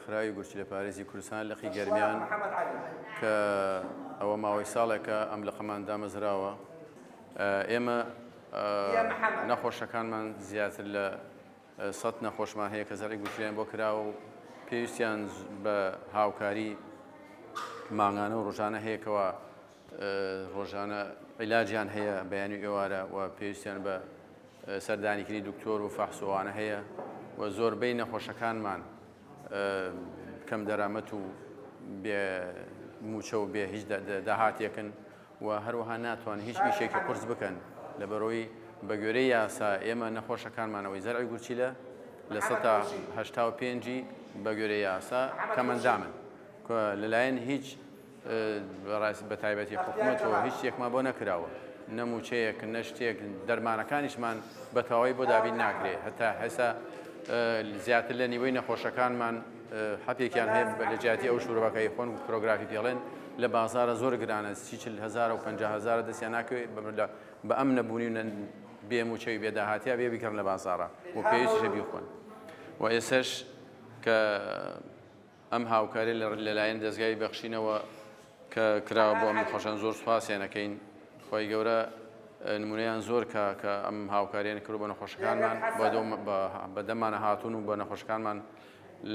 ڕێکخراوی گورچی لە پارێزی کوردستان لەخی گەرمیان کە ئەوە ماوەی ساڵێکە ئەم لقەمان دامەزراوە. ئێمە نەخۆشەکانمان زیاتر لە 100 نەخۆشمان هەیە کە زەرعی گورچیان بۆ کراوە و پێویستیان بە هاوکاری ماڭانە و ڕۆژانە هەیەکەوە ڕۆژانە عیلاجیان هەیە بەیانی ئێوارە و پێویستیان بە سەردانیکردنی دکتۆر و فەحسوانە هەیە و زۆربەی نەخۆشەکانمان کەم دەرامەت و بێ موچە و بێ هیچ داهاتێکن و هەروەها ناتوان هیچ ئیشێکی قورس بکەن لەبەرەوەی بە گوێرەی یاسا ئێمە نەخۆشەکانمانەوەی زەرعی گورچیلە لە 185 بە گوێرەی یاسا کەمەندامن لەلایەن هیچ بە تایبەتی حکوومەتەوە هیچ شتێکمان بۆ نەکراوە نەموچەیەک نەشتێک دەرمانەکانیشمان بە تەواوی بۆ دابین ناکرێت هەتا هێستا زیاتر لە نیوەی نەخۆشەکانمان حەپێکیان هەیە لە جیاتی ئەو شوورەکەی خۆن و پرۆگرافی پێڵێن لە بازارە زۆر گرانە 40,000 و 50,000 دەستیان ناکەوێت بە ئەم نەبوونی و بێموچەوی بێداهاتیا بێ بیکەن لە بازارە و پێویستیشە بیخۆن و ئێسش کە ئەم هاوکاری لەلایەن دەستگای بەخشینەوە کە کراوە بۆ ئەم نەخۆشان زۆر سوپاسیانەکەین خۆی گەورە نمونەیان زۆر کە ئەم هاوکاریان کرد بە نەخۆشەکانمان بەدەمانە هاتوون و بە نەخۆشەکانمان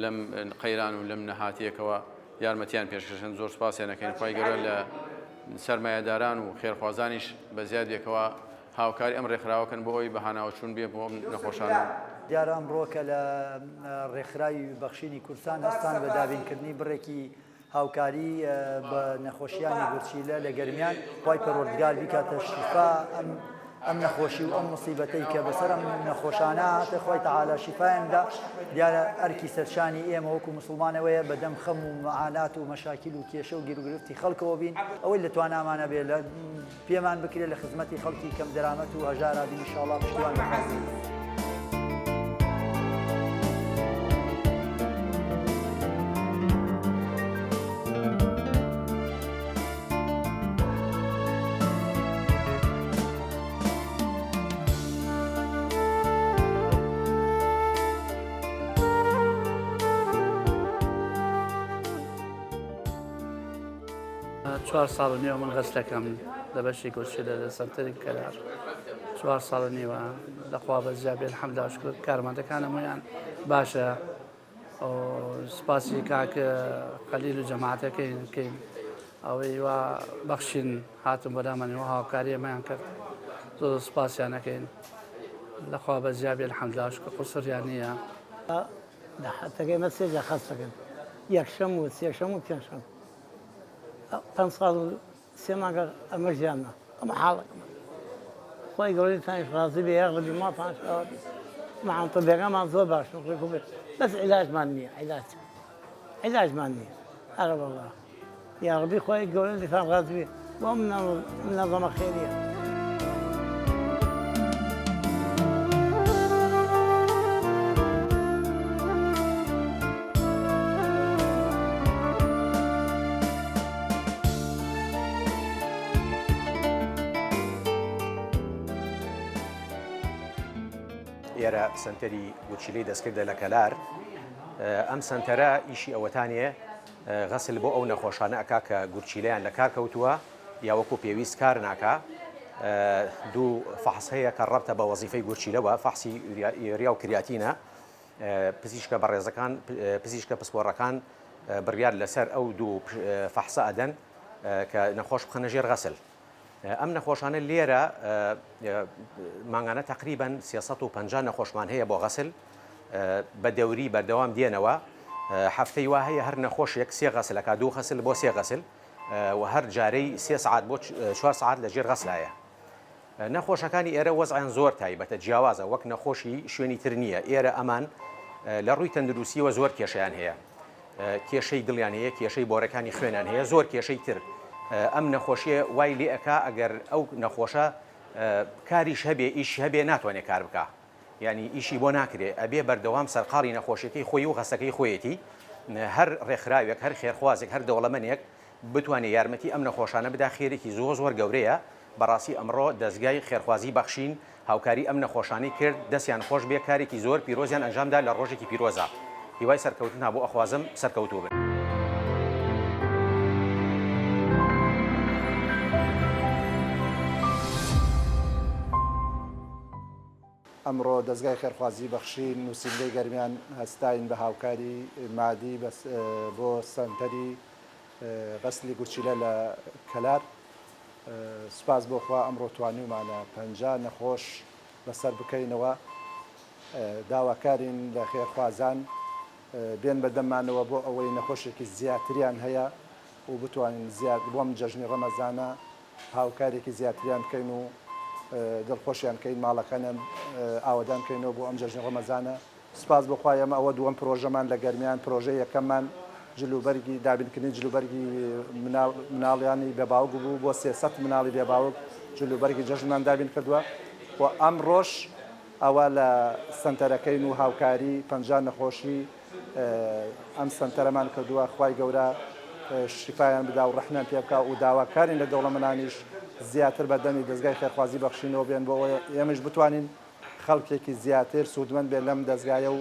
لەم قەیران و لەم نەهاتیەکەوە یارمەتیان پێشکەشن زۆر سوپاسیانەکەین خۆی گەورە لە سەرمایەداران و خێرخوازانیش بە زیادێکەوە هاوکاری ئەم ڕێکخراوەکەن بۆ ئەوی بەهاناوچوون بێ بۆ ئەم نەخۆشانە. دیارە ئەمڕۆکە لە ڕێکخراوی بەخشینی کوردستان هەستان بە دابینکردنی بڕێکی هاوکاری بە نەخۆشیانی گورچیلە لە گەرمیان خی پەروەردگار بیکاتە شیفا ئەم نەخۆشی و ئەم مصیبەتەی کە بەسەر ئەم نەخۆشانە هاتە خۆی تەعالا شیفایاندا دیارە ئەرکی سەرشانی ئێمە وەکو مسلمانەوەیە بەدەم خەم و مەعانات و مەشاکیل و کێشە و گیرروگرفتی خەڵکەوە بین ئەوەی لە توانامانە بێ لە پێمان بکرێت لە خزمەتی خەڵکی کەم دەرامەت و هەژارا بین ئینشاءڵڵا پشتیوان بخوازی. چوار ساڵ و نێوە من غەستەکەم لە بەشی گورچیلە لە سەنتەری کەلار 4 ساڵ و نیوە لەخوا بەزیا بێ الحەمدوللا شکر کارمەندەکان هەموویان باشە سپاسی کاکە خەلیل و جەماعەتەکەین ئەوەی وا بەخشین هاتم بەلامانەوە هاوکاری ئەمەیان کرد زۆر سپاسیانەکەین لەخوا بەزیا بێ الحەمدوللا شکر قوسریان نییە. داهاتەکەی مە سێجا خەستەکەن یەکشەم و سێشەم و پێنجشەم 5 ساڵ و 3 مانگە ئەمە ژیاننا ئەمە حاڵەکەمە خۆی گەورەتانیش ڕازی بێ یاغڵبی ماڵتان مەعانتەبێگەمان زۆر باش بێت بەس عیلاجمان نییە عیلاجمان نییە ئەرە وەڵڵا یاغڵبی خۆی گەورەتان ڕازی بێ بۆ منەظەمە خێریە. ئێرە سنتەری گورچیلەی دەستکردە لە کەلار ئەم سنتەرە ئیشی ئەوەتانێ غەسل بۆ ئەو نەخۆشانە ئەکا کە گورچیلەیان لە کار کەوتووە یا وەکو پێویست کار ناکا دوو فەحس هەیە کە ڕەبتە بە وەزیفەی گورچیلەوە فەحسی یوریا و کریاتینە پزیشکە بەڕێزەکان پزیشکە پسپۆڕەکان بڕیار لەسەر ئەو دوو فەحسە ئەدەن کە نەخۆش بخەنە ژێر غەسل. ئەم نەخۆشانە لێرە مانگانە تقریباً 350 نەخۆشمان هەیە بۆ غەسل بە دەوری بەردەوام دێنەوە هەفتەی وا هەیە هەر نەخۆشێک 3 غەسلەکە 2 غەسل بۆ 3 غەسل و هەر جارەی 3 سعات بۆ 4 سعات لە ژێر غەسلایە. نەخۆشەکانی ئێرە وەزعیان زۆر تایبەتە جیاوازە وەک نەخۆشی شوێنی تر نییە ئێرە ئەمان لە ڕووی تەندروستیەوە زۆر کێشەیان هەیە کێشەی دڵیان هەیە کێشەی بۆرەکانی خوێنیان هەیە زۆر کێشەی تر ئەم نەخۆشیە وای لێ ئەکا ئەگەر ئەو نەخۆشە کاریش هەبێ ئیش هەبێ ناتوانێت کار بکە یعنی ئیشی بۆ ناکرێ ئەبێ بەردەوام سەرقاڵی نەخۆشیەکەی خۆی و غەسەکەی خۆیەتی هەر ڕێکخراوێک هەر خێرخوازێک هەر دەوڵەمەندێک بتوانێت یارمەتی ئەم نەخۆشانە بدا خێرێکی زۆر گەورەیە بەڕاستی ئەمڕۆ دەستگای خێرخوازی بەخشین هاوکاری ئەم نەخۆشانەی کرد دەستیان خۆش بێ کارێکی زۆر پیرۆزیان ئەنجامدا لە ڕۆژێکی پیرۆزە هیوای سەرکەوتن هەبوو ئەخوازم سەرکەوتوو بن. ئەمڕۆ دەستگای خێرخوازی بەخشین نووسینگەی گەرمیان هەستاین بە هاوکاری مادی بۆ سەنتەری غەسلی گوچیلە لە کەلار. سوپاس بۆخوا ئەمڕۆ توانیمانە 50 نەخۆش بەسەر بکەینەوە. داواکارین لە خێرخوازان بێن بەدەمانەوە بۆ ئەوەی نەخۆشێکی زیاتریان هەیە و بتوانین زیاد بۆم جەژنی ڕەمەزانە هاوکارێکی زیاتریان بکەین و دڵخۆشیان کەین ماڵەکانیان ئاوادان کەینەوە بۆ ئەم جەژنی ڕەمەزانە. سوپاس بۆخوا ئێمە ئەوە دووەم پرۆژەمان لە گەرمیان پرۆژەی یەکەممان جلوبەرگی دابینکردنی جلوبەرگی مناڵیانی بێباوک بوو بۆ 300 مناڵی بێباوک جلوبەرگی جەژنمان دابین کردووە و ئەم ڕۆژ ئەوە لە سنتەرەکەین و هاوکاری 50 نەخۆشی ئەم سنتەرەمان کردووە. خوای گەورە شیفایان بدا و ڕەحمیان پێ بکات و داواکارین لە دەوڵەمەندانیش زیاتر بەدەمی دەستگای خێرخوازی بەخشینەوە بێن بۆ ئێمەش بتوانین خەڵکێکی زیاتر سوودمەند بێ لەم دەستگایە و